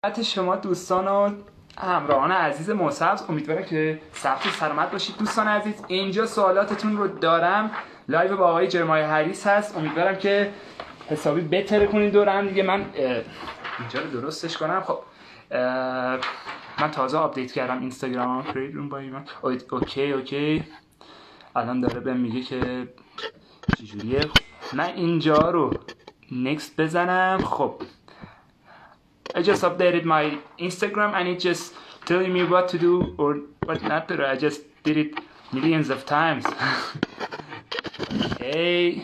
خدمت شما دوستان و همراهان عزیز مصاحب، امیدوارم که صحت و سلامت باشید. دوستان عزیز، اینجا سوالاتتون رو دارم. لایو با آقای جرمیا هریس هست. امیدوارم که حسابی بهتره کنید دور هم دیگه. من اینجا رو درستش کنم. خب من تازه آپدیت کردم اینستاگرام. پریدون با من اوکی الان داره بهم میگه که چجوریه. من اینجا رو نکست بزنم. خب I just updated my Instagram and it just telling me what to do or what not to do. I just did it millions of times. Okay.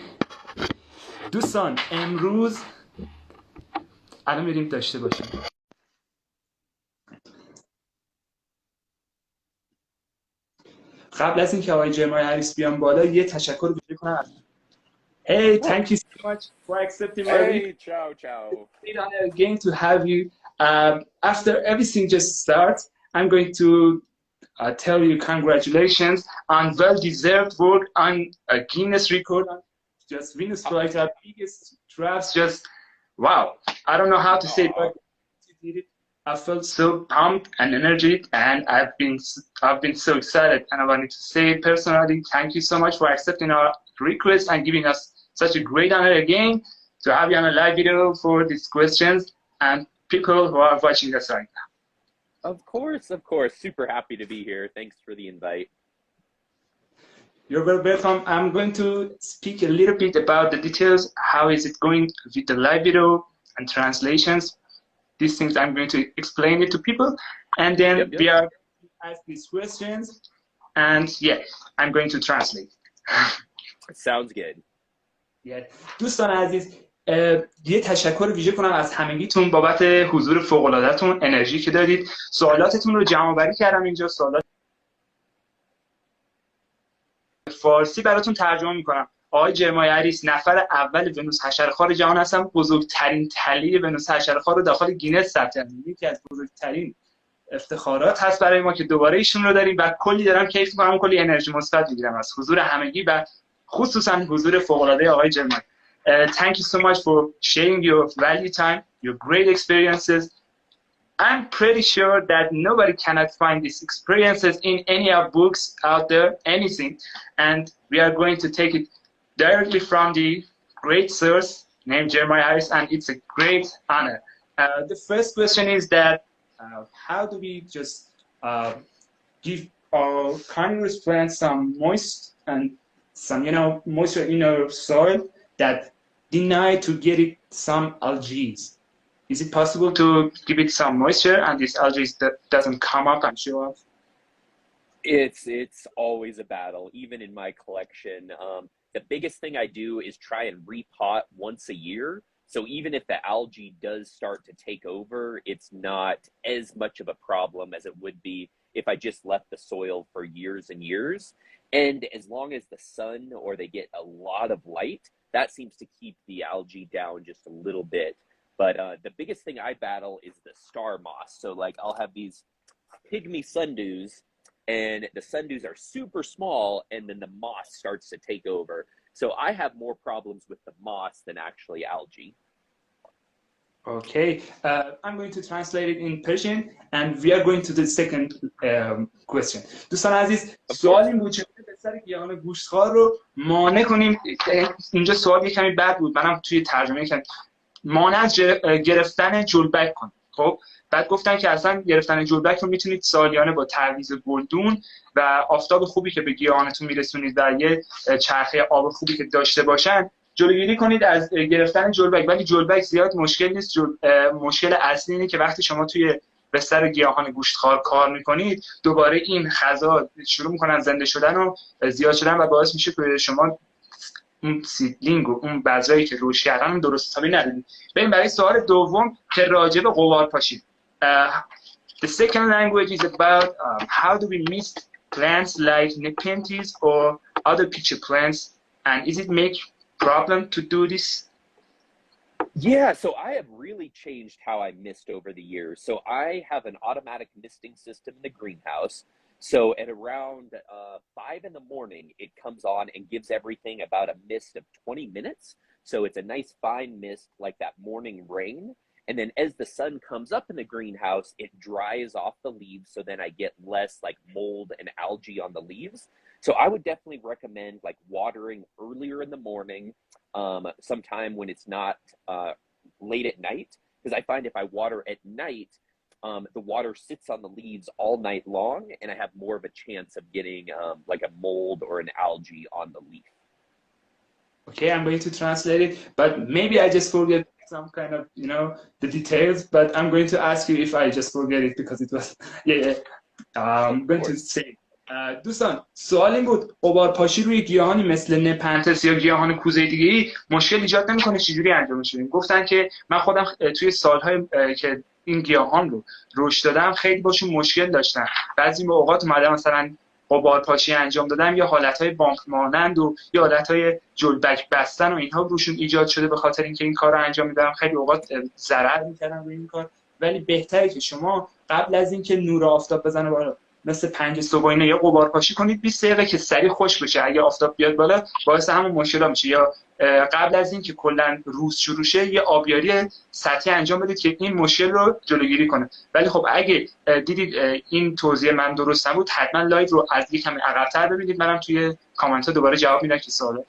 دوستان امروز الان میریم داشته باشیم. قبل از اینکه آقای جرمیا هریس بیان بالا یه تشکر ویژه کنم. Hey, thank you so much for accepting my request. Ciao. It's an honor again to have you. After everything just starts, I'm going to tell you congratulations on well-deserved work on a Guinness record. Just Venus Flytrap, biggest traps. Just wow! I don't know how to say it, but you did it. I felt so pumped and energetic, and I've been so excited. And I wanted to say personally, thank you so much for accepting our request and giving us such a great honor again to have you on a live video for these questions and people who are watching us right now. Of course. Super happy to be here. Thanks for the invite. You're very welcome. I'm going to speak a little bit about the details. How is it going with the live video and translations? These things I'm going to explain it to people. And then we are going to ask these questions. And yeah, I'm going to translate. Sounds good. Yeah. دوستان عزیز، یه تشکر ویژه کنم از همگیتون بابت حضور فوق‌العاده‌تون، انرژی که دادید. سوالاتتون رو جمع‌آوری کردم اینجا. سوالات فارسی براتون ترجمه میکنم. آقای جرمیا هریس نفر اول ونوس حشره‌خوار جهان هستن. بزرگترین تله ونوس حشره‌خوار رو داخل گینس ثبت کردن. یکی از بزرگترین افتخارات هست برای ما که دوباره ایشون رو داریم و کلی دارم کیف می‌کنم، کلی انرژی مثبت می‌گیرم از حضور همگی و خصوصا حضور فوق‌العاده آقای جرمیا. Thank you so much for sharing your value time, your great experiences. I'm pretty sure that nobody cannot find these experiences in any of books out there, anything. And we are going to take it directly from the great source named Jermia Hariss, and it's a great honor. The first question is that how do we just give our carnivorous plants some moist and some, moisture in our soil that deny to get it some algae? Is it possible to give it some moisture and this algae doesn't come up and show up? It's always a battle, even in my collection. The biggest thing I do is try and repot once a year. So even if the algae does start to take over, it's not as much of a problem as it would be if I just left the soil for years and years. And as long as the sun or they get a lot of light, that seems to keep the algae down just a little bit. But the biggest thing I battle is the star moss. So like I'll have these pygmy sundews, and the sundews are super small, and then the moss starts to take over. So I have more problems with the moss than actually algae. Okay, I'm going to translate it in Persian, and we are going to the second question. دوستان عزیز، سوال این بود چطور بهتره گیاهان گوشتخوار رو مانع کنیم. اینجا سوال یه کمی بد بود، منم توی ترجمه کردم. مانع از گرفتن جلبک کنید. خب بعد گفتن که اصلا گرفتن جلبک رو میتونید سالیانه با تعویض گلدون و آفتاب خوبی که به گیاهانتون میرسونید و یه چرخه آب خوبی که داشته باشن جلوگیری کنید از گرفتن جلبک. ولی جلبک زیاد مشکل نیست. مشکل اصلی اینه که وقتی شما توی بستر گیاهان گوشتخوار کار میکنید، دوباره این خزا شروع میکنن زنده شدن و زیاد شدن و باعث میشه که شما اون سیدلینگ و اون بذرایی که روش کردن درست حسابی ندارید. بریم برای سوال دوم که راجع به غبار پاشی. The second language is about how do we mix plants like nepenthes or other pitcher plants, and is it make problem to do this? Yeah, so I have really changed how I mist over the years. So I have an automatic misting system in the greenhouse. So at around 5 in the morning, it comes on and gives everything about a mist of 20 minutes. So it's a nice fine mist like that morning rain. And then as the sun comes up in the greenhouse, it dries off the leaves. So then I get less like mold and algae on the leaves. So I would definitely recommend like watering earlier in the morning, sometime when it's not late at night. Because I find if I water at night, the water sits on the leaves all night long, and I have more of a chance of getting like a mold or an algae on the leaf. Okay, I'm going to translate it, but maybe I just forget some kind of, you know, the details, but I'm going to ask you if I just forget it because it was, yeah. I'm going to say, دوستان سوال این بود غبارپاشی روی گیاهانی مثل نپنتس یا گیاهان کوزه دیگه‌ای مشکل ایجاد نمی‌کنه، چجوری انجامش میدین؟ گفتن که من خودم توی سال‌های که این گیاهان رو رشد دادم خیلی باشون مشکل داشتم. بعضی اوقات اومدم مثلا غبارپاشی انجام دادم یا حالتهای بانک مانند و یا حالتهای جلبک بستن و اینها روشون ایجاد شده به خاطر اینکه این کار رو انجام میدم. خیلی اوقات ضرر می‌کردم روی این کار، ولی بهتره که شما قبل از اینکه نور آفتاب بزنه بالا مثل 5 صبح اینا یا غبارپاشی کنید 20 دقیقه که سریع خشک بشه. اگه آفتاب بیاد بالا باعث همون مشکلا میشه. یا قبل از اینکه کلا روز شروع شه یه آبیاری سطحی انجام بدید که این مشکل رو جلوگیری کنه. ولی خب اگه دیدید این توضیح من درست نبود حتما لایو رو از یکم عقب‌تر ببینید. منم توی کامنت ها دوباره جواب میدم که سوالات.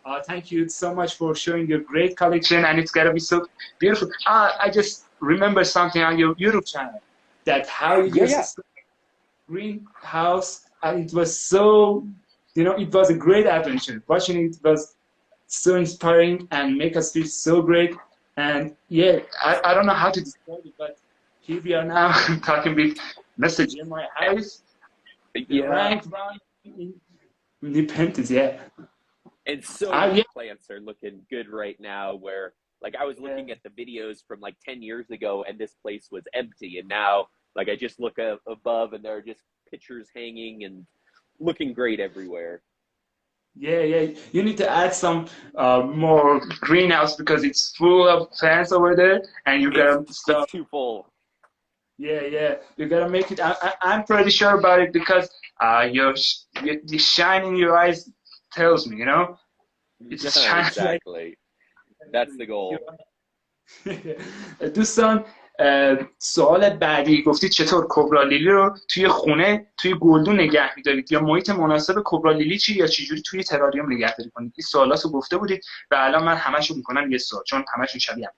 Thank you so much for showing your great collection and it's gonna be so beautiful. I just remember something on your YouTube channel that how you just greenhouse, and it was so, you know, it was a great adventure. Watching it was so inspiring and make us feel so great. And yeah, I don't know how to describe it, but here we are now talking with Mr. Jermia Hari's, ranked round independence, yeah. And so many plants are looking good right now where like I was looking at the videos from like 10 years ago and this place was empty, and now like I just look above and there are just pictures hanging and looking great everywhere. Yeah, you need to add some more greenhouse because it's full of plants over there and you gotta stop. It's too full. Yeah, you gotta make it. I'm pretty sure about it because the shine in your eyes tells me, you know. It's exactly. That's the goal. دوستان سوال بعدی گفتید چطور کبرا لیلی رو توی خونه توی گلدون نگه می‌دارید یا محیط مناسب کبرا لیلی چی یا چجوری توی تراریوم نگهداری کنید؟ این سوالاتو گفته بودید و الان من همه‌شو می‌کنم یه سوال چون همه‌شون شبیه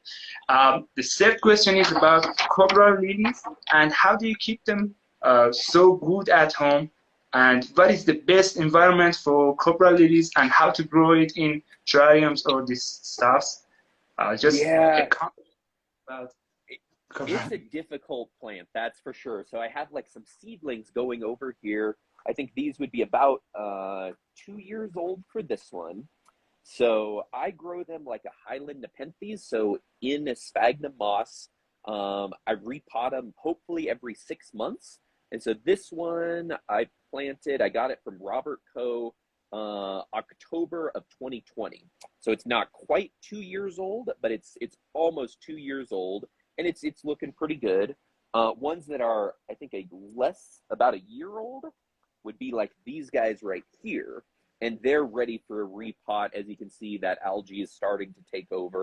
هم. The third question is about Cobra lilies and how do you keep them so good at home, and what is the best environment for Cobra lilies and how to grow it in terrariums or these stuffs? Just a comment about It's a difficult plant, that's for sure. So I have like some seedlings going over here. I think these would be about 2 years old for this one. So I grow them like a Highland Nepenthes, so in a sphagnum moss. I repot them hopefully every 6 months. And so this one I planted, I got it from Robert Coe, October of 2020. So it's not quite 2 years old, but it's almost 2 years old. And it's looking pretty good. Ones that are, I think, about a year old would be like these guys right here. And they're ready for a repot. As you can see, that algae is starting to take over.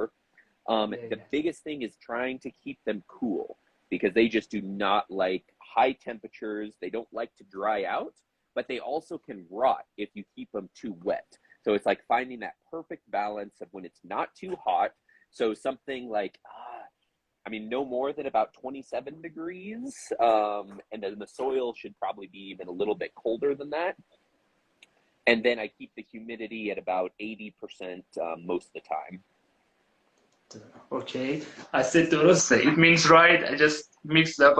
The biggest thing is trying to keep them cool because they just do not like high temperatures. They don't like to dry out, but they also can rot if you keep them too wet. So it's like finding that perfect balance of when it's not too hot. So something like, I mean, no more than about 27 degrees. And then the soil should probably be even a little bit colder than that. And then I keep the humidity at about 80% most of the time. Okay, I said درسته. It means right. I just mixed up.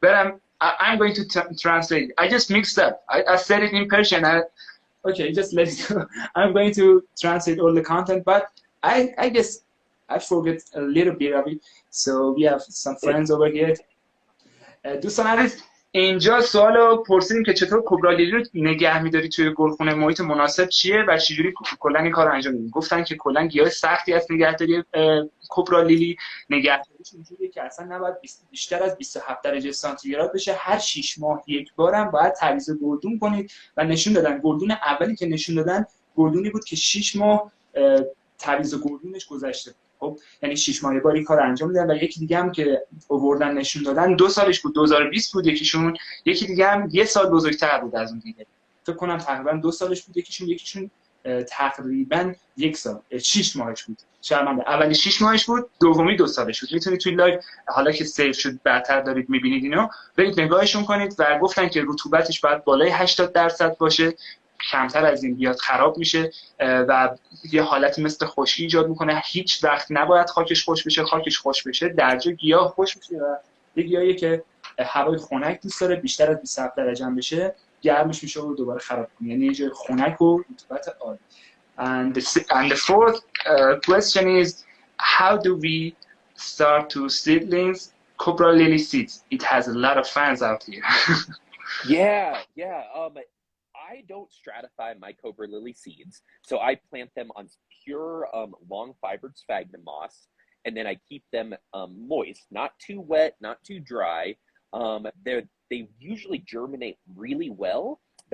But I'm going to translate. I just mixed up. I said it in Persian. Okay, just let it go. I'm going to translate all the content, but I guess I forget a little bit of it. So we have some friends over here. دوستان عزیز اینجا سوالو پرسیدیم که چطور کبرا لیلی رو نگه می‌داری توی گلخونه، محیط مناسب چیه و چجوری کلا این کارو انجام میدیم. گفتن که کلا گیاه سختی از نگهداری کبرا لیلی، نگهداریش اینجوریه که اصلا نباید بیشتر از 27 درجه سانتیگراد بشه. هر 6 ماه یک بارم باید تعویض گلدون کنید و نشون دادن گلدون اولی که نشون دادن گلدونی بود که 6 ماه تعویض گلدونش گذشته. خب یعنی 6 ماه باری کار انجام میدن. و یکی دیگه هم که آوردن نشون دادن 2 سالش بود، 2020 بود یکیشون، یکی دیگه هم 1 سال بزرگتر بود از اون دیگه، فکر کنم تقریبا 2 سالش بود یکیشون تقریبا 1 سال 6 ماهش بود. شرمنده اولی 6 ماهش بود، دومی 2 سالش بود. میتونید توی لایو حالا که سیو شد بعدتر دارید میبینید اینو برید نگاهشون کنید. و گفتن که رطوبتش باید بالای 80% باشه، کمتر از این بیاد خراب میشه و یه حالتی مثل خشکی ایجاد میکنه. هیچ وقت نباید خاکش خوش بشه، خاکش خوش بشه درجه گیاه خوش میشه. و یه گیاهی که هوای خنک دوست داره، بیشتر از 27 درجه هم بشه گرمش میشه و دوباره خراب کنه، یعنی یه جای خنک و رطوبت عالی. And the fourth question is, how do we start to seedlings Cobra lily seeds? It has a lot of fans out here. Yeah. I don't stratify my Cobra lily seeds, so I plant them on pure long fibered sphagnum moss, and then I keep them moist, not too wet, not too dry. They usually germinate really well.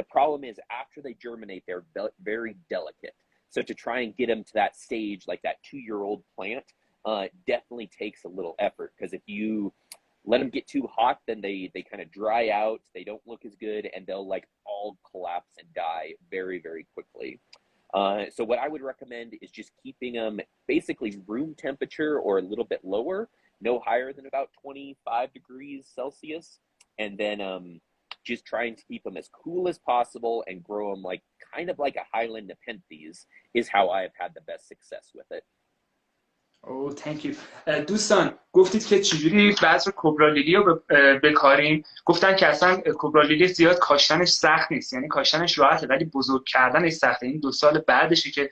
The problem is after they germinate, they're very delicate. So to try and get them to that stage, like that 2-year-old plant, definitely takes a little effort, because if you let them get too hot, then they kind of dry out, they don't look as good, and they'll like all collapse and die very, very quickly. So what I would recommend is just keeping them basically room temperature or a little bit lower, no higher than about 25 degrees Celsius, and then just trying to keep them as cool as possible and grow them like kind of like a Highland Nepenthes is how I have had the best success with it. Oh, thank you. دوستان گفتید که چجوری بذر کوبرا لیلی رو بکاریم. گفتن که اصلا کوبرا لیلی زیاد کاشتنش سخت نیست، یعنی کاشتنش راحته ولی بزرگ کردنش سخته. این 2 سال بعدشه که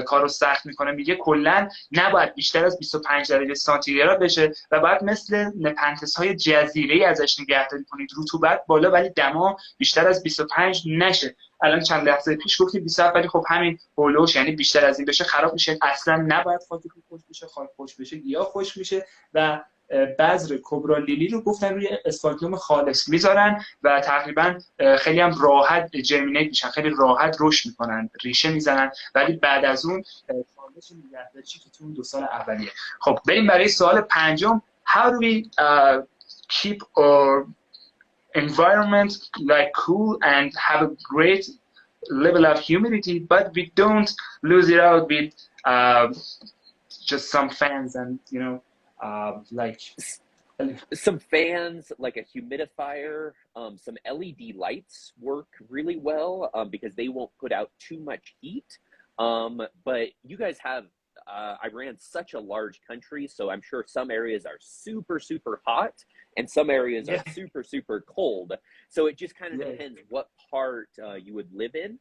کارو سخت میکنه. میگه کلا نباید بیشتر از 25 درجه سانتیگراد بشه و باید مثل نپنتس های جزیره‌ای ازش نگهداری کنید، رطوبت بالا ولی دما بیشتر از 25 نشه. الان چند لحظه پیش گفتیم 27 ولی خب همین هولوش، یعنی بیشتر از این بشه خراب میشه. اصلا نباید خاک خوش بشه، خاک خوش بشه گیاه خوش میشه. و بذر کوبرا لیلی رو گفتن روی اسفالتوم خالص میذارن و تقریبا خیلی هم راحت جرمینیت میشن، خیلی راحت رشد میکنن، ریشه میزنن. ولی بعد از اون خالص نگهداریش که تو اون 2 سال اولیه. خب بریم برای سوال پنجم. How do we keep our environment like cool and have a great level of humidity, but we don't lose it out with just some fans and like some fans, like a humidifier, some LED lights work really well because they won't put out too much heat. But you guys have Iran such a large country, so I'm sure some areas are super, super hot and some areas are super, super cold. So it just kind of depends what part you would live in.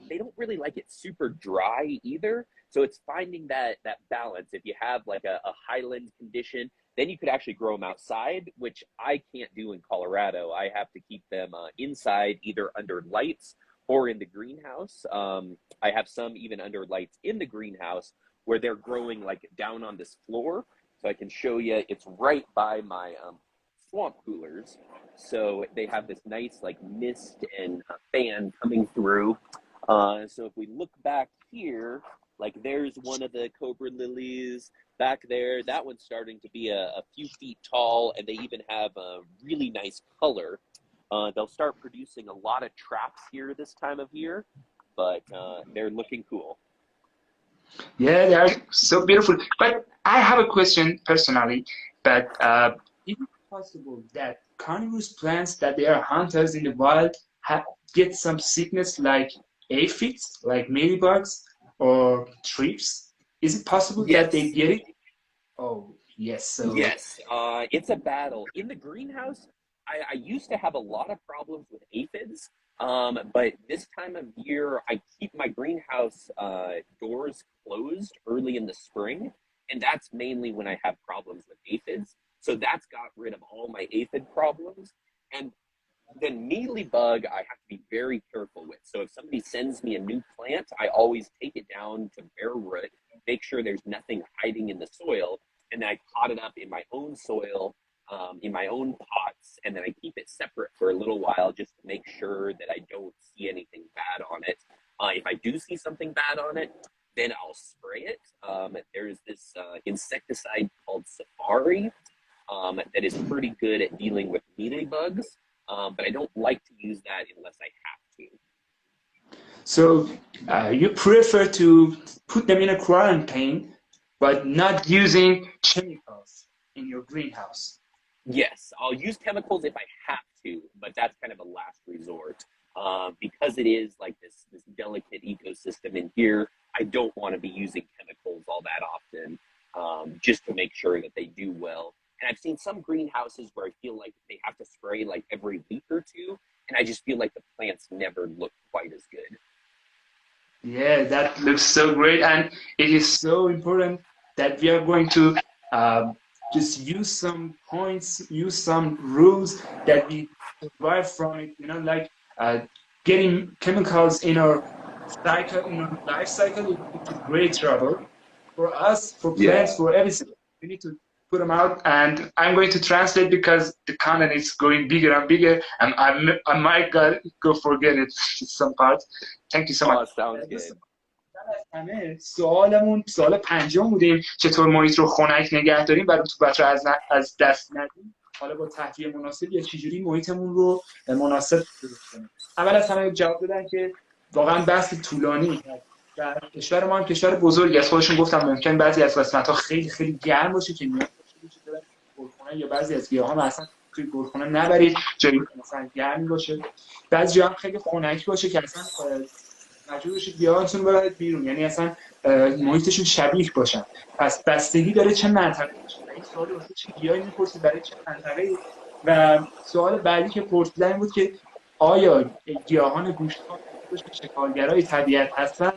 They don't really like it super dry either. So it's finding that balance. If you have like a highland condition, then you could actually grow them outside, which I can't do in Colorado. I have to keep them inside, either under lights or in the greenhouse. I have some even under lights in the greenhouse where they're growing like down on this floor. So I can show you, it's right by my swamp coolers. So they have this nice like mist and fan coming through. So if we look back here, like there's one of the Cobra lilies back there. That one's starting to be a few feet tall, and they even have a really nice color. They'll start producing a lot of traps here this time of year, but they're looking cool. Yeah, they are so beautiful. But I have a question personally, but is it possible that carnivorous plants that they are hunters in the wild get some sickness like aphids, like mealybugs or thrips? Is it possible that they get it? Oh, yes. So yes, it's a battle. In the greenhouse, I used to have a lot of problems with aphids, but this time of year, I keep my greenhouse doors closed early in the spring, and that's mainly when I have problems with aphids. So that's got rid of all my aphid problems. And then mealybug, I have to be very careful with. So if somebody sends me a new plant, I always take it down to bare root, make sure there's nothing hiding in the soil, and then I pot it up in my own soil, in my own pots, and then I keep it separate for a little while just to make sure that I don't see anything bad on it. If I do see something bad on it, then I'll spray it. There's this insecticide called Safari that is pretty good at dealing with mealybugs, but I don't like to use that unless I have to. So you prefer to put them in a quarantine, but not using chemicals in your greenhouse? Yes, I'll use chemicals if I have to, but that's kind of a last resort. Because it is like this delicate ecosystem in here, I don't want to be using chemicals all that often, just to make sure that they do well. And I've seen some greenhouses where I feel like they have to spray like every week or two, and I just feel like the plants never look quite as good. Yeah, that looks so great, and it is so important that we are going to just use some points, use some rules that we derive from it. You know, like getting chemicals in our cycle, in our life cycle, it's great trouble for us, for plants, for everything. We need to put them out, and I'm going to translate because the content is going bigger and bigger, and I might go forget it some parts. Thank you so much. Sounds good. همه سوال پنجم بودیم چطور محیط رو خنک نگه داریم و رطوبت رو از دست ندیم، حالا با تهویه مناسب یا چجوری محیطمون رو مناسب درست کنیم. اول از همه جواب دادن که واقعا بحث طولانی و کشور ما هم کشور بزرگی از خودشون گفتم ممکن بعضی از قسمت‌ها خیلی خیلی گرم باشه که نیاز باشه برن گلخونه، یا بعضی از گیاها اصلا توی گلخونه نبرید جایی مثلا گرم باشه، بعضی جاها هم خیلی خنک باشه که اصلا مجبور بشید گیاهاتون رو ببرید بیرون، یعنی اصلا محیطشون شبیه باشن. پس بستگی داره چه منطقه باشه و این سوال واسه چه گیاهی می‌پرسید برای چه منطقه‌ای. و سوال بعدی که پرسیدن این بود که آیا گیاهان گوشتخوار شکارگرای طبیعت هستن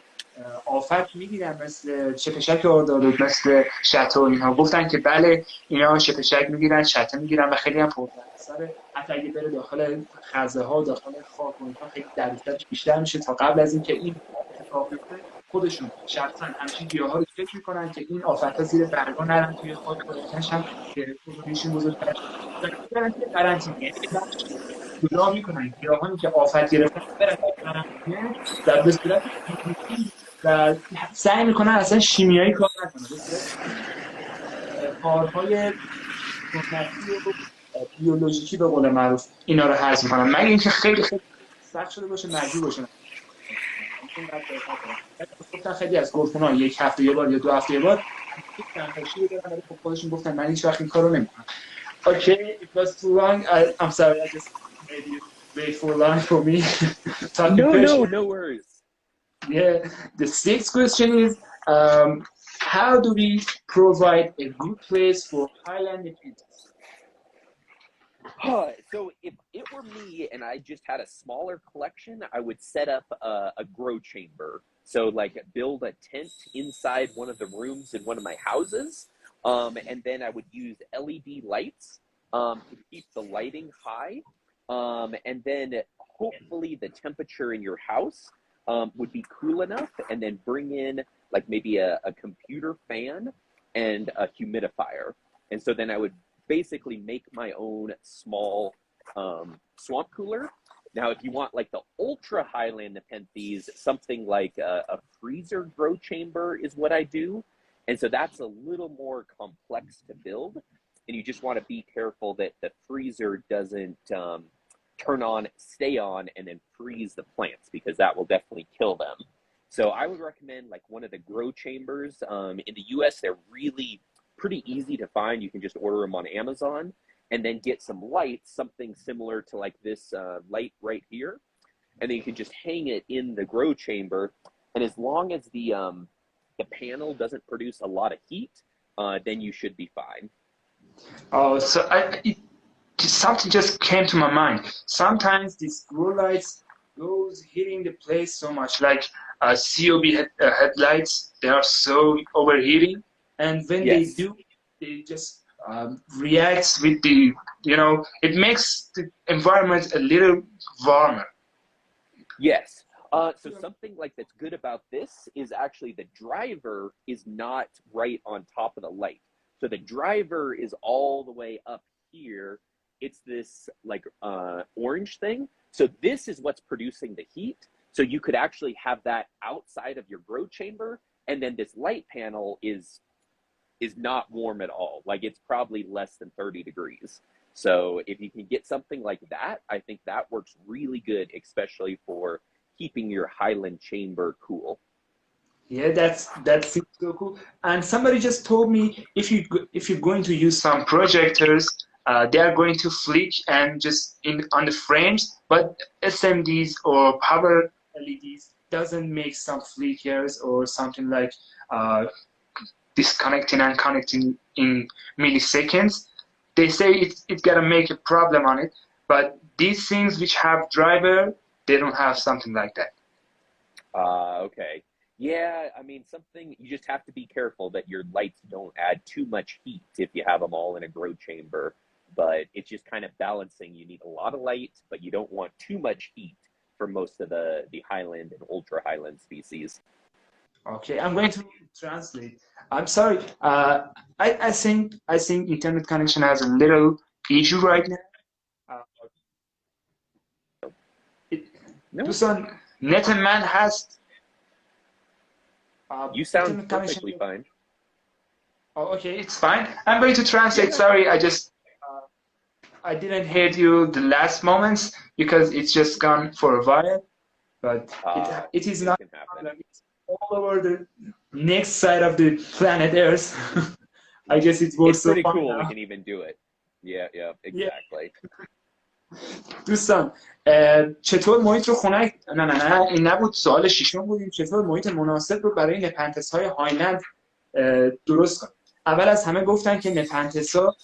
آفت می‌گیرن مثل شپشک آردالود، مثل شته و اینها؟ گفتن که بله، اینا شپشک می‌گیرن، شته می‌گیرن و خیلی هم پردردسره. حتی اگه بره داخل خزه‌ها، داخل خاک و اینها خیلی دردسرش بیشتر میشه. تا قبل از اینکه این اتفاق بیفته خودشون شخصا همچین گیاها رو چک می‌کنن که این آفت‌ها زیر برگا نرن توی خاک بلکشن که پوزیشن بزرگتر شه. قرنطینه یعنی جدا می‌کنن گیاهانی که آفت گرفتن برن قرنطینه و به صورت فیزیکی و سعی میکنن اصلا شیمیایی کار نکنن، به صورت کارهای سنتی و بیولوژیکی به قول معروف اینا رو حذف میکنن، مگه اینکه خیلی خیلی سخت شده باشه مجبور باشن. گفتن خیلی از گلخونه‌ها یک هفته یه بار یا 2 هفته یه بار نقاشی دارن، ولی خب خودشون گفتن من هیچ وقت این کارو نمیکنم. Okay, it was too long. I'm sorry, I just made you wait for long for me. No worries. Yeah, the sixth question is, how do we provide a good place for Highland pigeons? So if it were me and I just had a smaller collection, I would set up a grow chamber. So like build a tent inside one of the rooms in one of my houses. And then I would use LED lights to keep the lighting high. And then hopefully the temperature in your house would be cool enough, and then bring in like maybe a computer fan and a humidifier. And so then I would basically make my own small swamp cooler. Now, if you want like the ultra highland nepenthes, something like a freezer grow chamber is what I do. And so that's a little more complex to build. And you just want to be careful that the freezer doesn't turn on, stay on, and then freeze the plants, because that will definitely kill them. So I would recommend like one of the grow chambers. In the US, they're really pretty easy to find. You can just order them on Amazon, and then get some lights, something similar to like this light right here. And then you can just hang it in the grow chamber. And as long as the panel doesn't produce a lot of heat, then you should be fine. Oh, so something just came to my mind. Sometimes these grow lights goes hitting the place so much, like COB headlights. They are so overheating, and when they do, they just react with the, you know, it makes the environment a little warmer. Yes. So something like that's good about this is actually the driver is not right on top of the light. So the driver is all the way up here. It's this like orange thing. So this is what's producing the heat. So you could actually have that outside of your grow chamber, And then this light panel is not warm at all. Like it's probably less than 30 degrees. So if you can get something like that, I think that works really good, especially for keeping your Highland chamber cool. Yeah, that seems so cool. And somebody just told me if you're going to use some projectors, they are going to flick and just on the frames, but SMDs or power LEDs doesn't make some flickers or something like disconnecting and connecting in milliseconds. They say it's gonna make a problem on it, but these things which have driver, they don't have something like that. Okay. Yeah, I mean, you just have to be careful that your lights don't add too much heat if you have them all in a grow chamber. But it's just kind of balancing. You need a lot of light, but you don't want too much heat for most of the Highland and ultra Highland species. Okay, I'm going to translate. I'm sorry. I think internet connection has a little issue right now. دوستان نت من هست. You sound perfectly fine. Oh, okay, it's fine. I'm going to translate. Sorry, I didn't hear you the last moments because it's just gone for a while. But it is not. It's all over the next side of the planet Earth. I guess it works it's pretty so cool. now. We can even do it. Yeah, exactly. دوستان چطور محیط رو خنک نه این نبود، سوال ششم بودیم. چطور محیط مناسب رو برای نپنتس های هایلند درست کنیم. اول از همه گفتن که نپنتس ها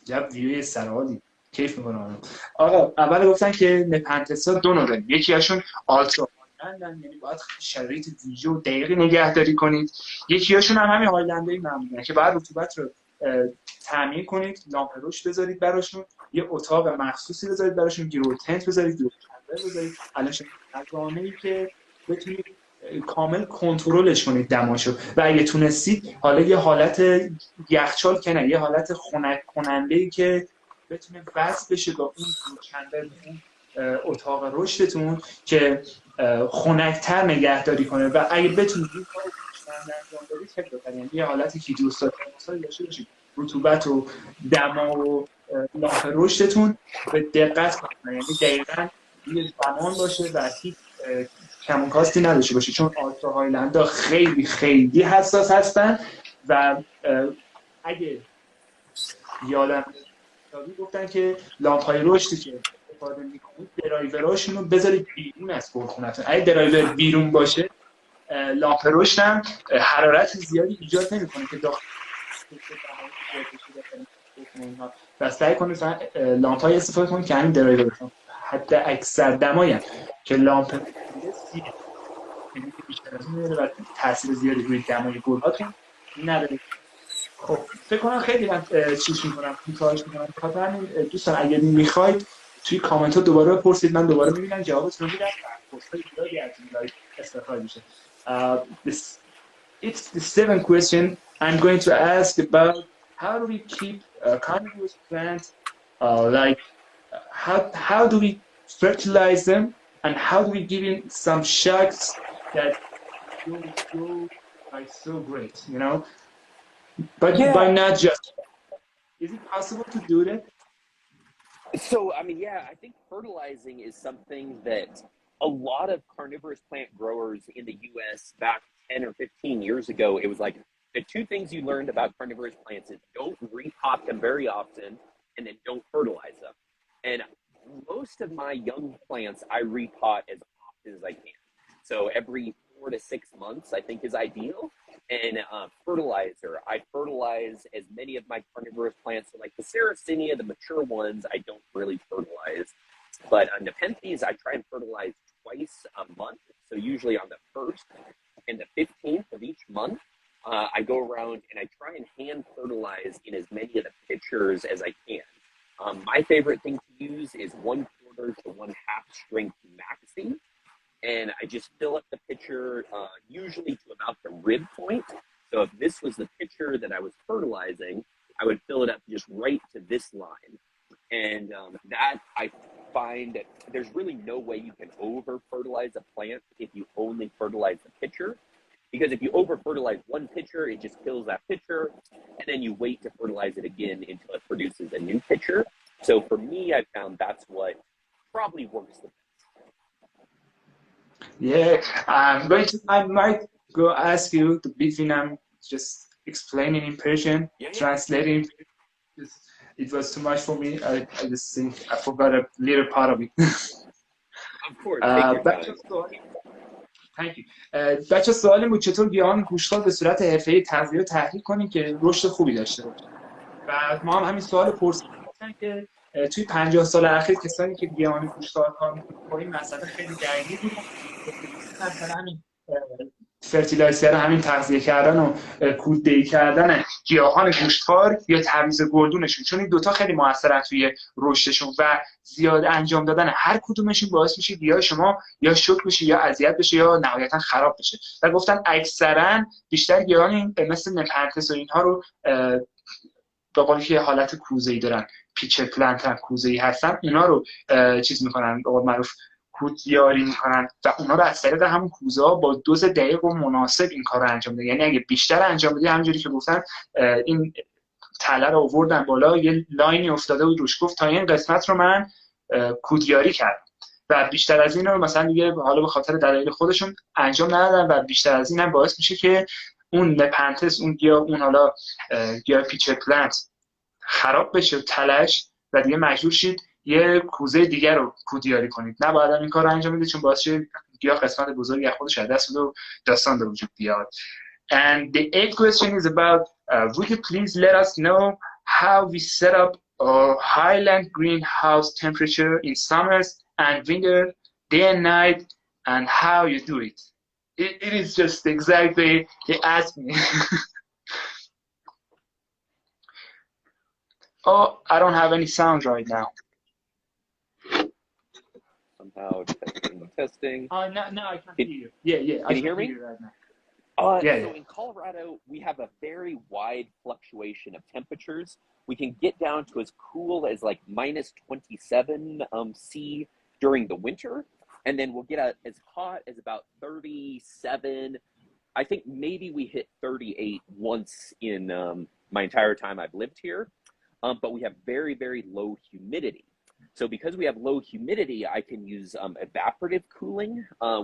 جب ویوی سرحالی کیف میکنم. آقا اول گفتن که نپنتس ها دو نوع داریم. یکی هاشون آلترا هایلندن، یعنی باید شرایط ویژه و دقیقی نگهداری کنید. یکی هاشون هم همین هایلندای معمولیه که باید رطوبت رو تامین کنید، لامپ رشد بذارید براشون، یه اتاق مخصوصی بذارید براشون، گرو تنت بذارید، گرو کمبر بذارید، علشان تگانه‌ای که بتونید کامل کنترلش کنید دماشو. و اگه تونستید حالا یه حالت یخچال که نه، یه حالت خنک کننده‌ای که بتونه وصل بشه با اون گرو کمبر، اون اتاق رشدتون که خنک‌تر نگهداری کنه. و اگه بتونید این کارو انجام بدید خیلی بهتره. یعنی یه حالتی که دوست داشته باشید رطوبت و دما و لامپ رشدتون به دقت کنید، یعنی دقیقاً روی زمان باشه و هیچ کم و کاستی نداشته باشه، چون آلترا هایلندها خیلی خیلی حساس هستن. و اگه یادم گفتن که لامپ های رشدی که استفاده میکنید درایوراشون رو بذارید بیرون از پرخونتون. اگه درایور بیرون باشه لامپ رشد هم حرارت زیادی ایجاد نمیکنه که داخل و سعی کنید لامپ های استفاده کنید که همین درایور باشن، حتی اکثر دمایی که لامپ سیاه یعنی بیشتر از اون میره و تاثیر زیادی روی دمای گلهاتون نداره. خب فکر کنم خیلی من چیز میکنم، کوتاهش میکنم. بخاطر همین دوستان اگه میخواید توی کامنت ها دوباره بپرسید، من دوباره میبینم جوابتون رو میدم. پست‌های زیادی از این لایو استفاده میشه. It's the seventh question. I'm going to ask about how do we keep carnivorous plants, like how do we fertilize them, and how do we give them some shocks that don't grow like so great, you know? But by not just, is it possible to do that? So, I mean, yeah, I think fertilizing is something that a lot of carnivorous plant growers in the U.S. back 10 or 15 years ago, it was like the two things you learned about carnivorous plants is don't repot them very often and then don't fertilize them. And most of my young plants, I repot as often as I can. So every 4 to 6 months, I think is ideal. And fertilizer, I fertilize as many of my carnivorous plants. So like the Sarracenia, the mature ones, I don't really fertilize. But Nepenthes, I try and fertilize twice a month. So usually on the 1st and the 15th of each month, I go around and I try and hand fertilize in as many of the pitchers as I can. My favorite thing to use is 1/4 to 1/2 strength maxi. And I just fill up the pitcher usually to about the rib point. So if this was the pitcher that I was fertilizing, I would fill it up just right to this line. And that I find there's really no way you can over fertilize a plant if you only fertilize the pitcher, because if you over fertilize one pitcher, it just kills that pitcher, and then you wait to fertilize it again until it produces a new pitcher. So for me, I found that's what probably works the best. Yeah, I might go ask you the between I'm just explaining in Persian, translating. It was too much for me. I just think I forgot a little part of it. Of course, take your time. Thank you. بچه سوال این بود چطور گیاهان گوشتخوار به صورت حرفه‌ای تغذیه رو تحریک کنیم که رشد خوبی داشته باشه. و ما هم همین سوال پرسیدیم که توی 50 سال اخیر کسانی که گیاهان گوشتخوار کار می‌کنن با این مسئله خیلی درگیر بودن. مثلا همین فرتیلایزر، همین تغذیه کردن و کوددهی کردن گیاهان گوشتخوار یا تعویض گلدونشون، چون این دوتا خیلی موثرن توی رشدشون و زیاد انجام دادن هر کدومشون باعث میشه گیاه شما یا شوک بشه یا اذیت بشه یا نهایتا خراب بشه. و گفتن اکثرا بیشتر گیاهان مثل نپنتس و اینها رو به قولی که حالت کوزه‌ای دارن، پیچ پلنتن، کوزه‌ای هستن، اینا رو چیز میکنن، به قول معروف کودیاری میکنن و اونا رو از طریق همون کوزه ها با دوز دقیق و مناسب این کار رو انجام بدن. یعنی اگه بیشتر انجام بدی، همونجوری که گفتن این تله رو آوردن بالا، یه لاینی افتاده بود روش، گفت تا این قسمت رو من کودیاری کردم و بیشتر از این رو مثلا دیگه حالا به خاطر دلایل خودشون انجام ندادن و بیشتر از این هم باعث میشه که اون نپنتس، اون گیاه، اون حالا گیاه پیچ پلنت خراب بشه تلش و دیگه مجبور شید یه کوزه دیگر رو کودیاری کنید. نباید این کار رو انجام بدید چون باعث شه گیاه قسمت بزرگی از خودش از دست بده و داستان به وجود بیاد. And the eighth question is about would you please let us know how we set up a highland greenhouse temperature in summers and winter, day and night, and how you do it. It is just exactly he asked me. Oh, I don't have any sound right now. Somehow testing. No, I can't hear you. Yeah. Can you hear me? Right now. So in Colorado, we have a very wide fluctuation of temperatures. We can get down to as cool as like minus 27 C during the winter. And then we'll get as hot as about 37. I think maybe we hit 38 once in my entire time I've lived here. But we have very, very low humidity. So because we have low humidity, I can use evaporative cooling,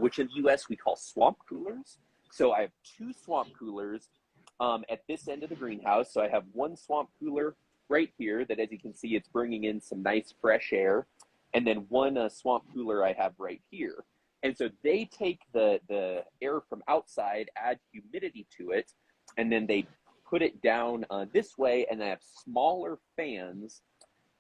which in the US we call swamp coolers. So I have two swamp coolers at this end of the greenhouse. So I have one swamp cooler right here that, as you can see, it's bringing in some nice fresh air. And then one swamp cooler I have right here. And so they take the air from outside, add humidity to it, and then they put it down this way, and I have smaller fans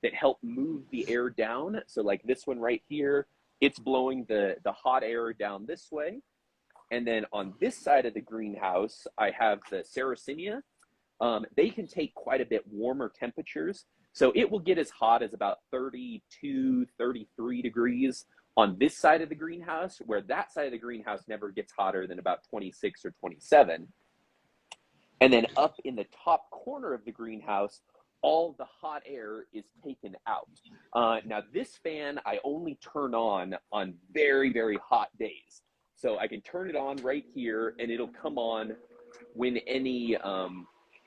that help move the air down. So like this one right here, it's blowing the hot air down this way. And then on this side of the greenhouse, I have the Sarracenia. They can take quite a bit warmer temperatures. So it will get as hot as about 32, 33 degrees on this side of the greenhouse, where that side of the greenhouse never gets hotter than about 26 or 27. And then up in the top corner of the greenhouse, all the hot air is taken out. Now this fan I only turn on very, very hot days. So I can turn it on right here and it'll come on when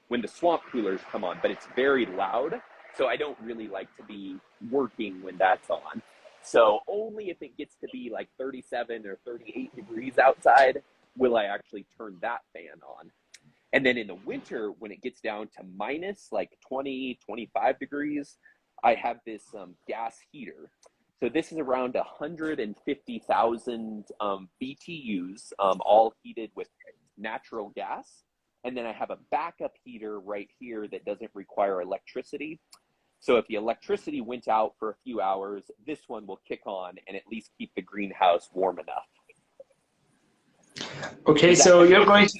when the swamp coolers come on, but it's very loud. So I don't really like to be working when that's on. So only if it gets to be like 37 or 38 degrees outside will I actually turn that fan on. And then in the winter, when it gets down to minus like 20, 25 degrees, I have this gas heater. So this is around 150,000 BTUs, all heated with natural gas. And then I have a backup heater right here that doesn't require electricity. So if the electricity went out for a few hours, this one will kick on and at least keep the greenhouse warm enough. Okay, so you're going to...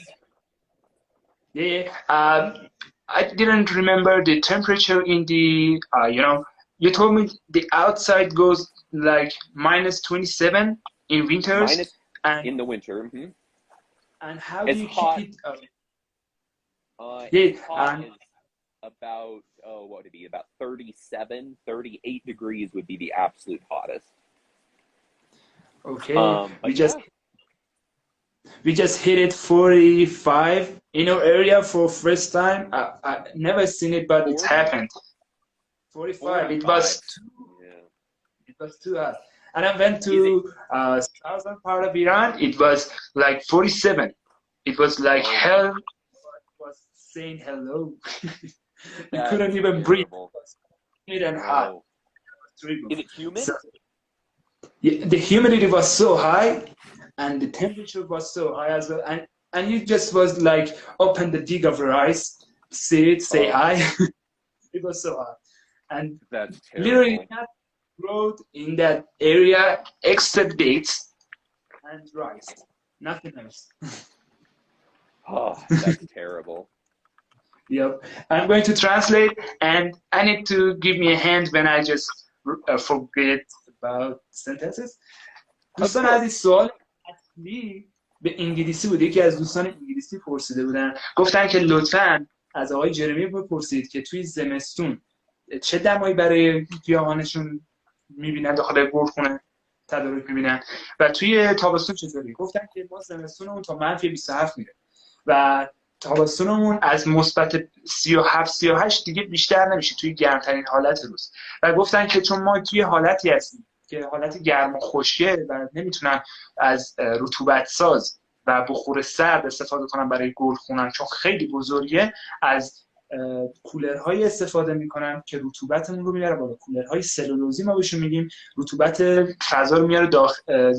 Yeah, I didn't remember the temperature in the, you told me the outside goes like minus 27 in winters. And in the winter. Mm-hmm. And how do you keep it? As hot as about, what would it be? About 37, 38 degrees would be the absolute hottest. Okay, But we just hit it 45 in our area for first time. I never seen it, but it's happened. 45. It was too hot. And I went to southern part of Iran. It was like 47. It was like hell. It was saying hello. You couldn't even breathe. It was humid and hot. Is it humid? So, yeah, the humidity was so high, and the temperature was so high as well. And you just was like open the dig of rice, see it, say hi. It was so hot. And that's literally not growth in that area except dates and rice, nothing else. Oh, that's terrible. Yep. I'm going to translate, and I need to give me a hand when I just forget about sentences. دوستان عزیز، سوال اصلی به انگلیسی بود. یکی از دوستان انگلیسی پرسیده بودن، گفتن که لطفاً از آقای جرمیا بپرسید که توی زمستون چه دمایی برای گیاهانشون میبینن، داخل گلخونه تدارک میبینن، و توی تابستون چطوری. گفتن که ما زمستونمون تا منفی 27 میره و تابستونمون از مثبت 37 38 دیگه بیشتر نمیشه توی گرمترین حالت روز. و گفتن که چون ما توی حالتی هستیم که حالت گرم و خشکه و نمیتونن از رطوبت ساز و بخور سرد استفاده کنن برای گلخونن چون خیلی بزرگه، از کولرهای استفاده میکنن که رطوبتمون رو میبره بالا. کولرهای سلولوزی ما بهشون میگیم، رطوبت فضا رو میاره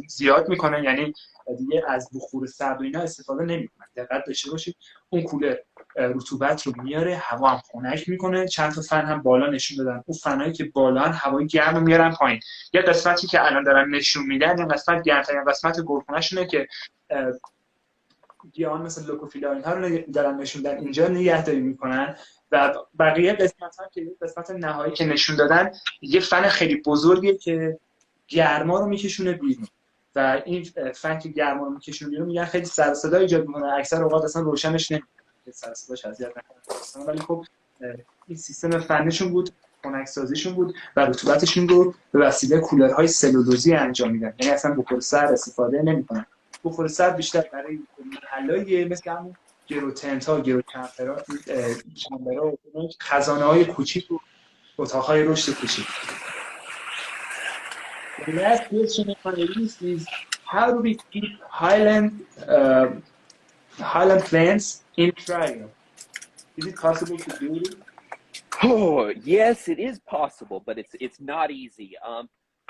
زیاد میکنه، یعنی دیگه از بخور سرد و اینا استفاده نمیکنن. دقت داشته باشید اون کولر رطوبت رو میاره، هوا هم خنک میکنه. چند تا فن هم بالا نشون دادن، اون فنایی که بالا هوای گرم رو میارن پایین. یه قسمتی که الان دارن نشون میدن این قسمت گرمترین قسمت گلخونه‌شونه که گیاهان مثل لوکوفیلا اینها رو دارن نشون دادن اینجا نگهداری میکنن، و بقیه قسمت ها که قسمت نهایی که نشون دادن یه فن خیلی بزرگیه که گرما رو میکشونه بیرون، و این فن که گرما رو میکشونه بیرون میگن خیلی سر و صدا ایجاد میکنه. اکثر اوقات اصلا روشنش نمیکنه، سر و صداش اذیت نکنه، ولی خب این سیستم فنشون بود، خنک سازیشون بود و رطوبتشون رو به وسیله کولرهای سلولوزی انجام میدن. یعنی اصلا بخور سرد استفاده نمیکنن. بخور سرد بیشتر برای محلای مثل همون گروتنت ها، گروچمبرها، چمبرها و خزانه های کوچیک و اتاقهای رشد کوچیک. The last question on my list is how do we keep highland plants in terrarium? Is it possible to do it? Oh, yes, it is possible, but it's not easy.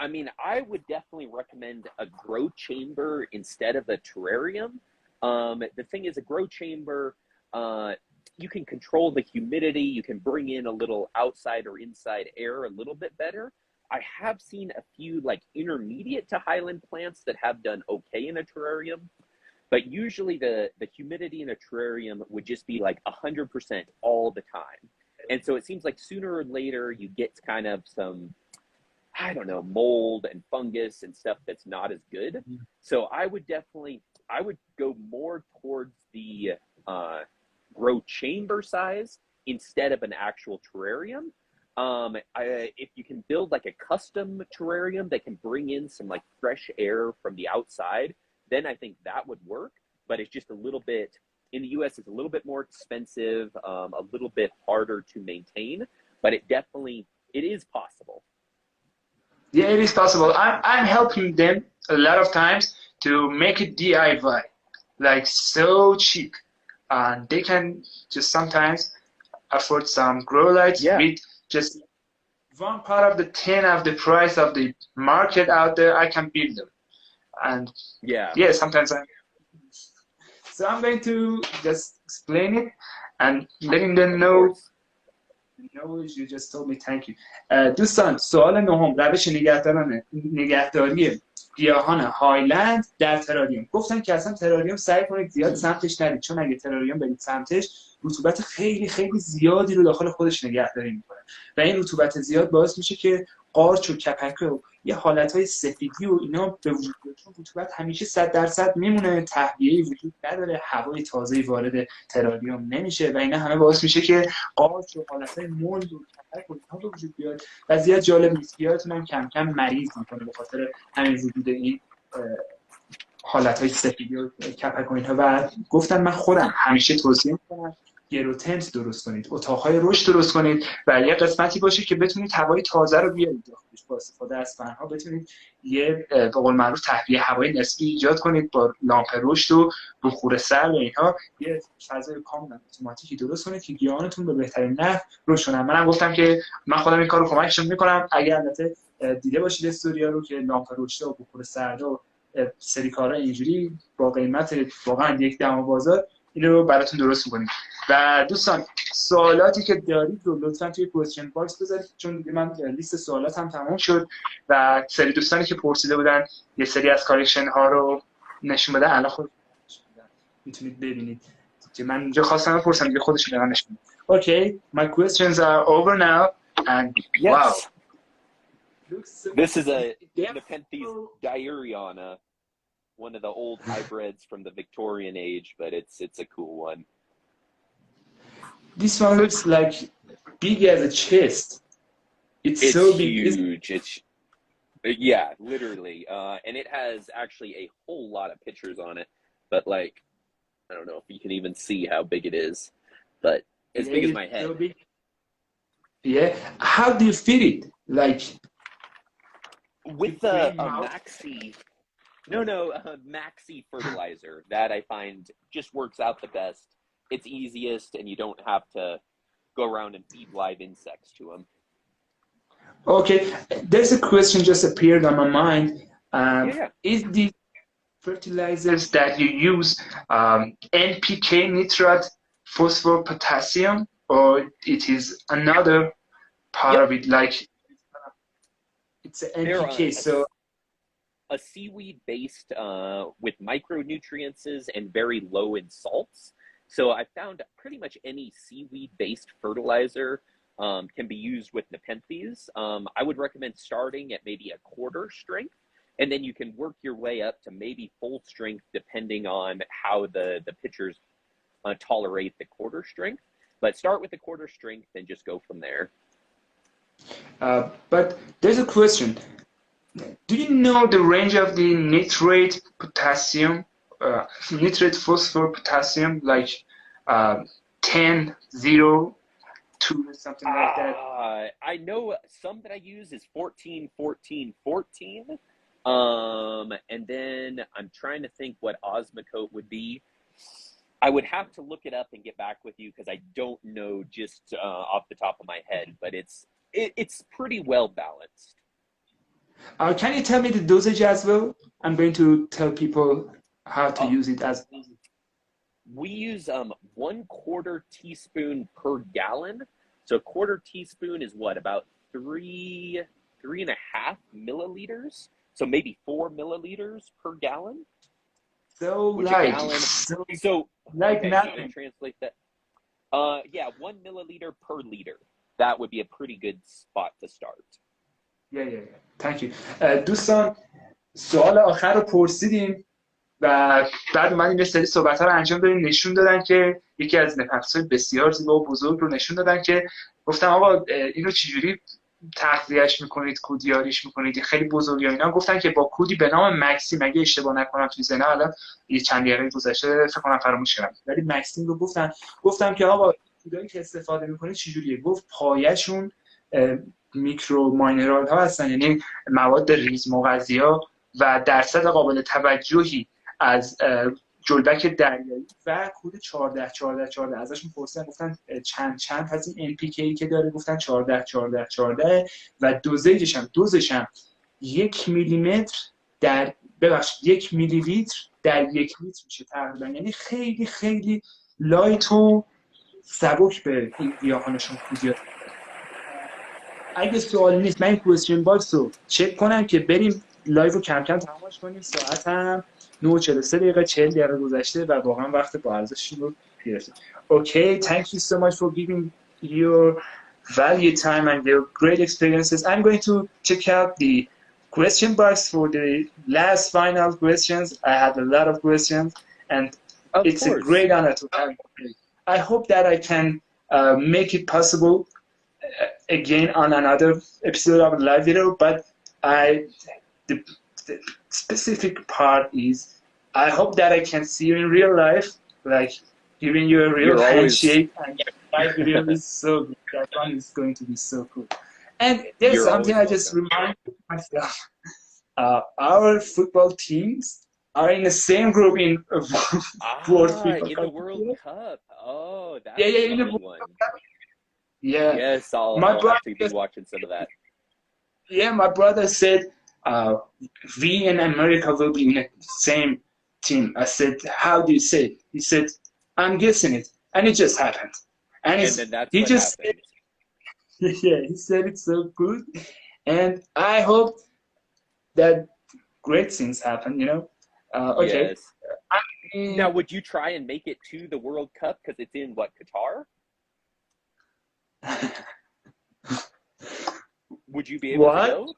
I mean, I would definitely recommend a grow chamber instead of a terrarium. The thing is, a grow chamber, you can control the humidity, you can bring in a little outside or inside air a little bit better. I have seen a few like intermediate to highland plants that have done okay in a terrarium, but usually the humidity in a terrarium would just be like 100% all the time. And so it seems like sooner or later you get kind of some, I don't know, mold and fungus and stuff that's not as good. So I would go more towards the grow chamber size instead of an actual terrarium. If you can build like a custom terrarium that can bring in some like fresh air from the outside, then I think that would work. But it's just a little bit, in the US, it's a little bit more expensive, a little bit harder to maintain, but it is possible. Yeah, it is possible. I'm helping them a lot of times to make it DIY, like so cheap. And they can just sometimes afford some grow lights with just one part of the 10 of the price of the market out there. I can build them. And yeah, sometimes So I'm going to just explain it and letting them know. No, you just told me thank you. دوستان، سوال نهم، روش نگهداری گیاهان هایلند در تراریوم. گفتن که اصلا تراریوم سعی کنید زیاد سمتش نرید، چون اگه تراریوم برید سمتش رطوبت خیلی خیلی زیادی رو داخل خودش نگهداری میکنه و این رطوبت زیاد باعث میشه که قارچ و کپک و یه حالتهای سفیدی و اینا به وجود بیاد، چون رطوبت همیشه 100% میمونه، تهویه‌ای وجود نداره، هوای تازه‌ای وارد تراریوم نمیشه و اینا همه باعث میشه که قارچ و حالتهای مولد و کپک و اینا به وجود بیاد و زیاد جالب نیست. گیاهتون هم کم کم مریض میکنه به خاطر همین وجود این حالتهای سفیدی و کپک و اینها و گفتن من خودم همیشه توصیه میکنم گروتنت درست کنید، اتاقهای رشد درست کنید و یه قسمتی باشه که بتونید هوای تازه رو بیارید داخلش. با استفاده از فنها بتونید یه به قول معروف تهویه هوای نسبی ایجاد کنید با لامپ رشد و بخور سرد و اینها، یه فضای کاملا اتوماتیکی درست کنید که گیاهانتون به بهترین نحو رشد کنن. منم گفتم که من خودم این کارو کمکشون میکنم. اگر البته دیده باشید استوریا رو که لامپ رشد و بخور سرد و سری کارا اینجوری با قیمت واقعا یک دم بازار اینو رو براتون درست می‌کنیم. و دوستان سوالاتی که دارید رو لطفاً توی کوئسچن باکس بذارید، چون من لیست سوالات هم تموم شد و سری دوستانی که پرسیده بودن یه سری از کالکشن ها رو نشون بدن، الان خودتون میتونید ببینید که من اینجا خواستم بپرسم دیگه خودشون به من نشون بدن. Okay, my questions are over now and wow. This is a Nepenthes diariana, one of the old hybrids from the Victorian age, but it's a cool one. This one looks like big as a chest. It's so big. Huge. It's yeah, literally. And it has actually a whole lot of pictures on it, but like I don't know if you can even see how big it is, but as big as my head. So big. Yeah. How do you feed it? Like with a maxi. No, maxi fertilizer. That I find just works out the best. It's easiest, and you don't have to go around and feed live insects to them. Okay, there's a question just appeared on my mind. Is the fertilizers that you use NPK, nitrate, phosphor, potassium, or it is another part of it? Like it's an NPK, so. A seaweed based with micronutrients and very low in salts. So I found pretty much any seaweed based fertilizer can be used with Nepenthes. I would recommend starting at maybe a quarter strength, and then you can work your way up to maybe full strength depending on how the pitchers tolerate the quarter strength. But start with the quarter strength and just go from there. But there's a question. Do you know the range of the nitrate, potassium, nitrate, phosphor, potassium, like 10, 0, 2, something like that? I know some that I use is 14, 14, 14. And then I'm trying to think what Osmocote would be. I would have to look it up and get back with you because I don't know just off the top of my head, but it's pretty well balanced. Can you tell me the dosage as well? I'm going to tell people how to use it as well. We use 1/4 teaspoon per gallon. So a quarter teaspoon is what, about 3.5 milliliters? So maybe 4 milliliters per gallon. So which like, a gallon, so like okay, nothing. So translate that. Yeah, 1 milliliter per liter. That would be a pretty good spot to start. Yeah. Thank you. دوستان سوال آخر رو پرسیدیم و بعد اومدیم یه سری صحبت‌ها رو انجام دادیم. نشون دادن که یکی از نپت‌های بسیار زیبا و بزرگ رو نشون دادن که گفتم آقا اینو چجوری تغذیه‌اش می‌کنید، کودیاریش می‌کنید، خیلی بزرگه. اینا گفتن که با کودی به نام مکسیم، اگه اشتباه نکنم توی ذهنم الان یه چند دقیقه گذشته فکر کنم فراموش کردم، ولی مکسیم رو گفتم که آقا کودایی که استفاده می‌کنید چجوریه؟ گفت پایه‌شون میکرو ماینرال ها هستن، یعنی مواد ریز مغذیا و درصد قابل توجهی از جلبک دریایی و کود 14 ازشون پرسیدن، گفتن چند هست این NPK که داره؟ گفتن 14 و دوزش هم 1 میلیمتر در 1 میلی لیتر در 1 لیتر میشه تقریبا، یعنی خیلی خیلی لایت و سبک به این گیاهانشون کودیات. اگه سوالی نیست من این کوئسچن باکس رو چک کنم که بریم لایو رو کم کم تمامش کنیم. ساعت هم 9:43 40 دقیقه گذشته و واقعا وقت با ارزشی رو گرفتیم. Okay, thank you so much for giving your valuable time and your great experiences. I'm going to check out the question box for the last final questions. I had a lot of questions and it's a great honor to have you. I hope that I can make it possible again on another episode of live video, but specific part is I hope that I can see you in real life, like giving you a real handshake. And that video is so good. That one is going to be so cool. And there's something I just remind myself. Our football teams are in the same group in World FIFA in Cup. the World Cup. Oh, that's in the good one. Yeah. Yes, I'll have to be watching some of that. Yeah, my brother said, we in America will be in the same team. I said, how do you say it? He said, I'm guessing it. And it just happened. And then that's what happened. Yeah, he said it's so good. And I hope that great things happen, you know? Okay. Yes. Now, would you try and make it to the World Cup? Because it's in, what, Qatar? Would you be able to go?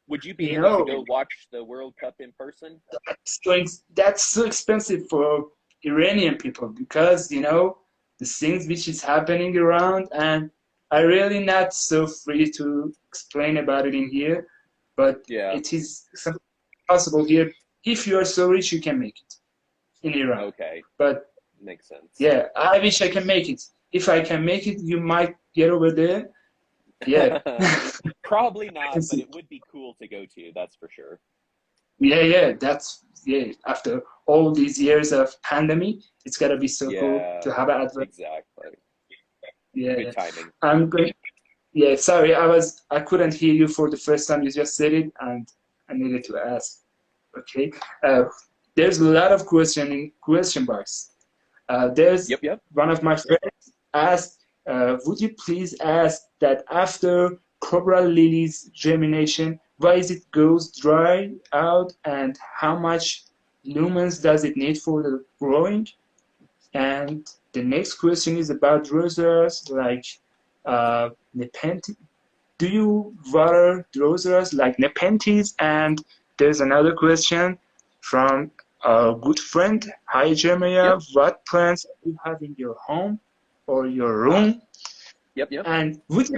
Would you be able to go watch the World Cup in person? That's so expensive for Iranian people because, you know, the things which is happening around, and I really not so free to explain about it in here, but it is something possible here. If you are so rich, you can make it in Iran. Okay. But makes sense. Yeah, I wish I can make it. If I can make it, you might get over there. Yeah. Probably not, but it would be cool to go to, that's for sure. Yeah, after all these years of pandemic, it's gotta be so cool to have an advert. Exactly. Yeah. Good timing. I'm going. Yeah, sorry, I couldn't hear you for the first time. You just said it, and I needed to ask. Okay. There's a lot of question box. There's one of my friends asked, would you please ask that after Cobra Lilies germination, why is it goes dry out and how much lumens does it need for the growing? And the next question is about roseras, like Nepenthes. Do you water roseras like Nepenthes? And there's another question from a good friend. Hi, Jermia. What plants do you have in your home or your room? And would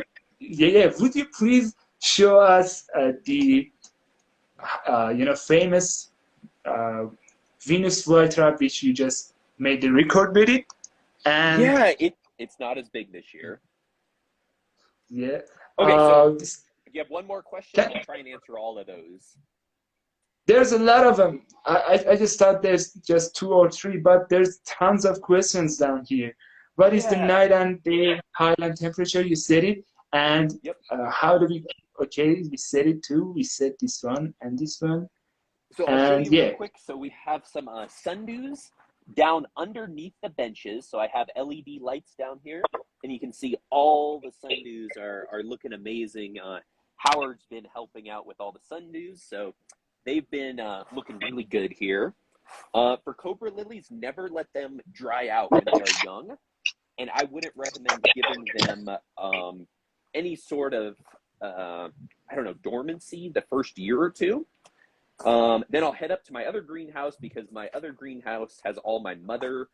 you please show us the famous Venus flytrap which you just made the record with it? And it's not as big this year. Yeah. Okay, so if you have one more question, I'll try and answer all of those. There's a lot of them. I just thought there's just 2 or 3, but there's tons of questions down here. What is the night and day Thailand temperature? You said it. And how do we? Okay, we said it too. We said this one and this one. So I'll show you real quick. So we have some sundews down underneath the benches. So I have LED lights down here, and you can see all the sundews are looking amazing. Howard's been helping out with all the sundews, so they've been looking really good here. For Cobra lilies, never let them dry out when they are young, and I wouldn't recommend giving them any sort of dormancy the first year or two. Then I'll head up to my other greenhouse because my other greenhouse has all my mother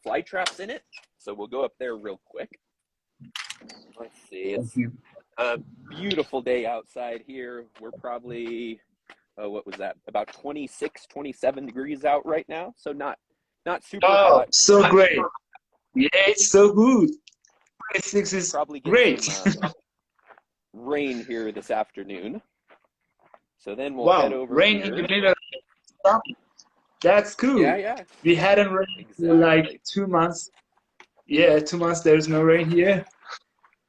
fly traps in it. So we'll go up there real quick. Let's see. It's a beautiful day outside here. We're probably, what was that? About 26, 27 degrees out right now. So not super hot. So great. Yeah, it's so good. 26 is probably get great. Some, rain here this afternoon. So then we'll head over rain here. in the middle. That's cool. Yeah. We hadn't rain for like 2 months. Yeah, 2 months there's no rain here.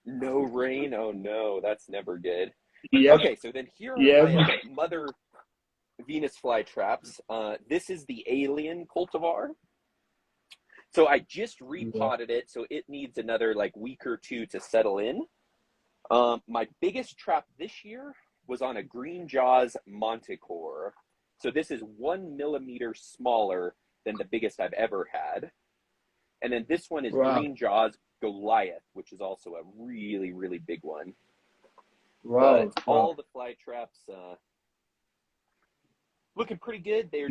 No rain? Oh no, that's never good. Yep. Okay, so then here are my mother Venus flytraps. This is the alien cultivar. So I just repotted it, so it needs another week or 2 to settle in. My biggest trap this year was on a Green Jaws Monticore. So this is 1 millimeter smaller than the biggest I've ever had. And then this one is Green Jaws Goliath, which is also a really, really big one. But all the fly traps looking pretty good. They're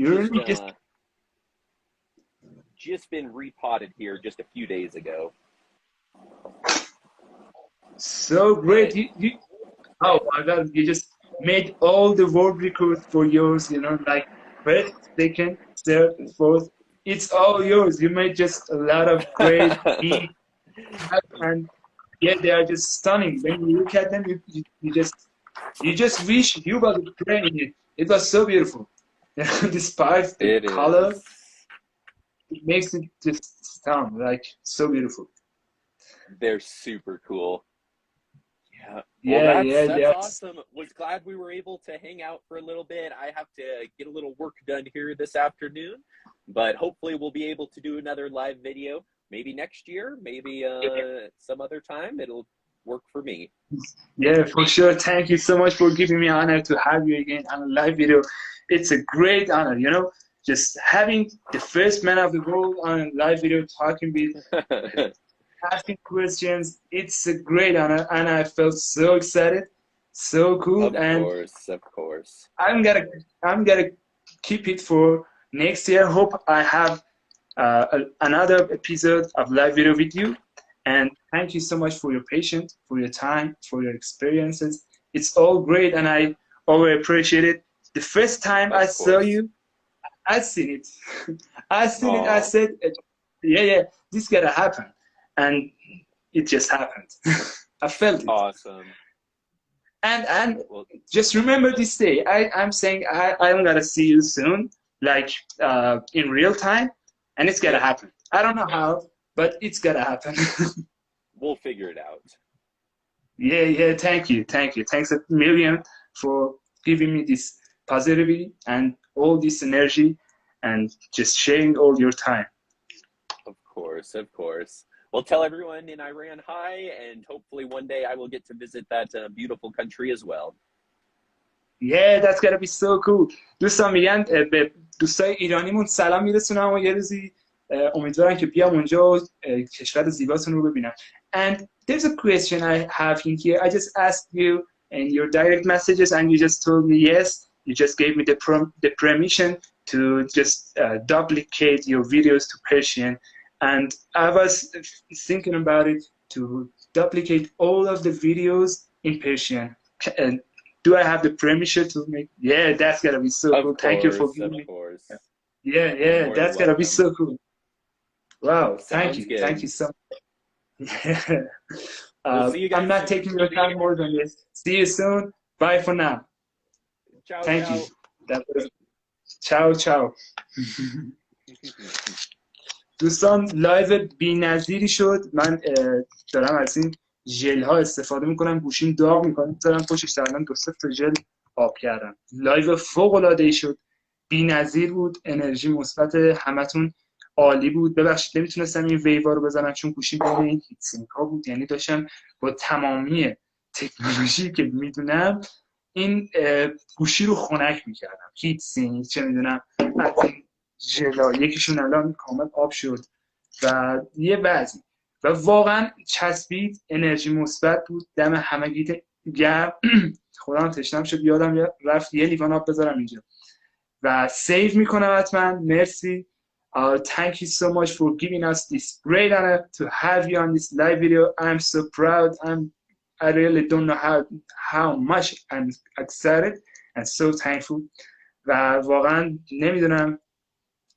just been repotted here just a few days ago. So great. Oh my God, you just made all the world records for yours, you know, like first, second, third, fourth. It's all yours. You made just a lot of great beat, and yeah, they are just stunning. When you look at them, you just wish you were playing it. It was so beautiful. Despite the color, it makes it just stun, like so beautiful. They're super cool. Yeah. Yeah, Well, yeah, that's awesome. Was glad we were able to hang out for a little bit. I have to get a little work done here this afternoon, but hopefully we'll be able to do another live video. Maybe next year, maybe some other time. It'll work for me. Yeah, for sure. Thank you so much for giving me honor to have you again on a live video. It's a great honor, you know, just having the first man of the world on a live video talking with, asking questions. It's a great honor, and I felt so excited, so cool. Of course. I'm gonna keep it for next year. Hope I have another episode of live video with you. And thank you so much for your patience, for your time, for your experiences. It's all great, and I always appreciate it. The first time I saw you, I seen it. I seen it. I said, yeah, this gotta happen. And it just happened. I felt it. Awesome. And just remember this day. I'm saying I'm gonna see you soon, like in real time, and it's gonna happen. I don't know how, but it's gonna happen. We'll figure it out. Yeah, thank you. Thanks a million for giving me this positivity and all this energy and just sharing all your time. Of course. Well, tell everyone in Iran hi, and hopefully one day I will get to visit that beautiful country as well. Yeah, that's gonna be so cool. دوستان میگن به دوستای ایرانیمون سلام میرسونم و یه روزی امیدوارم که بیام اونجا و کشور زیباتون رو ببینم. And there's a question I have in here. I just asked you in your direct messages and you just told me yes. You just gave me the permission to just duplicate your videos to Persian. And I was thinking about it to duplicate all of the videos in Persian. And do I have the permission to make? Yeah, that's gonna be so cool. Thank you for giving me. Yeah, that's gonna be so cool. Wow, thank you so much. I'm not taking your time more than this. See you soon. Bye for now. Thank you. Ciao. دوستان لایو بی‌نظیری شد. من دارم از این ژل ها استفاده میکنم، گوشیم داغ میکنم، دارم پشتش الان 2 تا ژل آب کردم. لایو فوق العاده ای شد، بی‌نظیر بود، انرژی مثبت همتون عالی بود. ببخشید نمیتونستم این ویوا رو بزنم چون گوشیم بین این هیت سینک ها بود، یعنی داشتم با تمامی تکنولوژی که میدونم این گوشی رو خنک میکردم. هیت سینک چه میدونم ژلا یکیشون الان کامل آب شد و یه بعضی و واقعا چسبید، انرژی مثبت بود. دم همگی گرم. خودم تشنم شد یادم رفت یه لیوان آب بذارم اینجا و سیو میکنم حتما. مرسی. Thank you so much for giving us this great honor to have you on this live video. I'm so proud. I really don't know how much I'm excited and so thankful. و واقعا نمیدونم.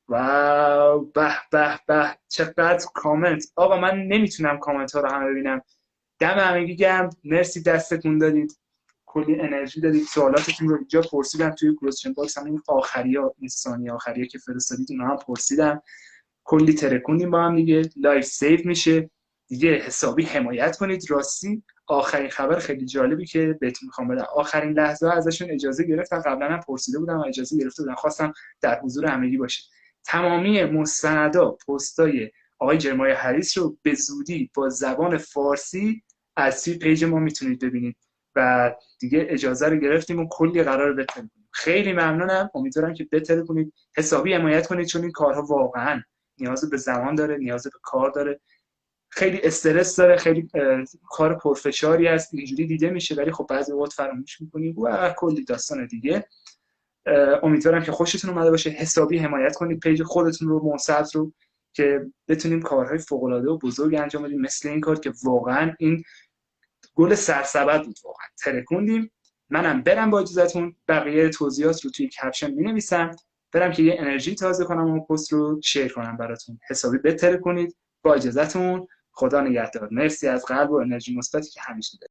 واو به چقدر کامنت. آقا من نمیتونم کامنت ها رو همه ببینم. دم همگی گرم. مرسی دستتون دادید، کلی انرژی دادید. سوالاتتون رو اینجا پرسیدم توی کوشن باکس، هم این آخریا، این ثانیه آخریا که فرستادید اونها هم پرسیدم. کلی ترکوندیم با هم دیگه. لایف سیو میشه دیگه، حسابی حمایت کنید. راستی آخرین خبر خیلی جالبی که بهتون میخوام بدم، آخرین لحظه ازشون اجازه گرفتم، قبلا هم پرسیده بودم و اجازه گرفته بودم، خواستم در حضور همگی باشه. تمامی مستندا پستای آقای جرمیا هریس رو به زودی با زبان فارسی از توی پیج ما میتونید ببینید و دیگه اجازه رو گرفتیم و کلی قرار بهتر کنیم. خیلی ممنونم. امیدوارم که بهتر کنید، حسابی حمایت کنید، چون این کارها واقعا نیاز به زمان داره، نیاز به کار داره، خیلی استرس داره، خیلی کار پرفشاری است. اینجوری دیده میشه ولی خب بعضی وقت فراموش می‌کنیم و کلی داستان دیگه. امیدوارم که خوشتون اومده باشه. حسابی حمایت کنید پیج خودتون رو، منصت رو، که بتونیم کارهای فوق‌العاده و بزرگ انجام بدیم، مثل این کار که واقعا این گل سرسبد بود. واقعا ترکوندیم منم برم با اجازهتون بقیه توضیحات رو توی کپشن می‌نویسم، برم که یه انرژی تازه کنم و پست رو شیر کنم براتون، حسابی بهتر کنید. با اجازهتون، خدا نگهدار. مرسی از قلب و انرژی مثبتی که همیشه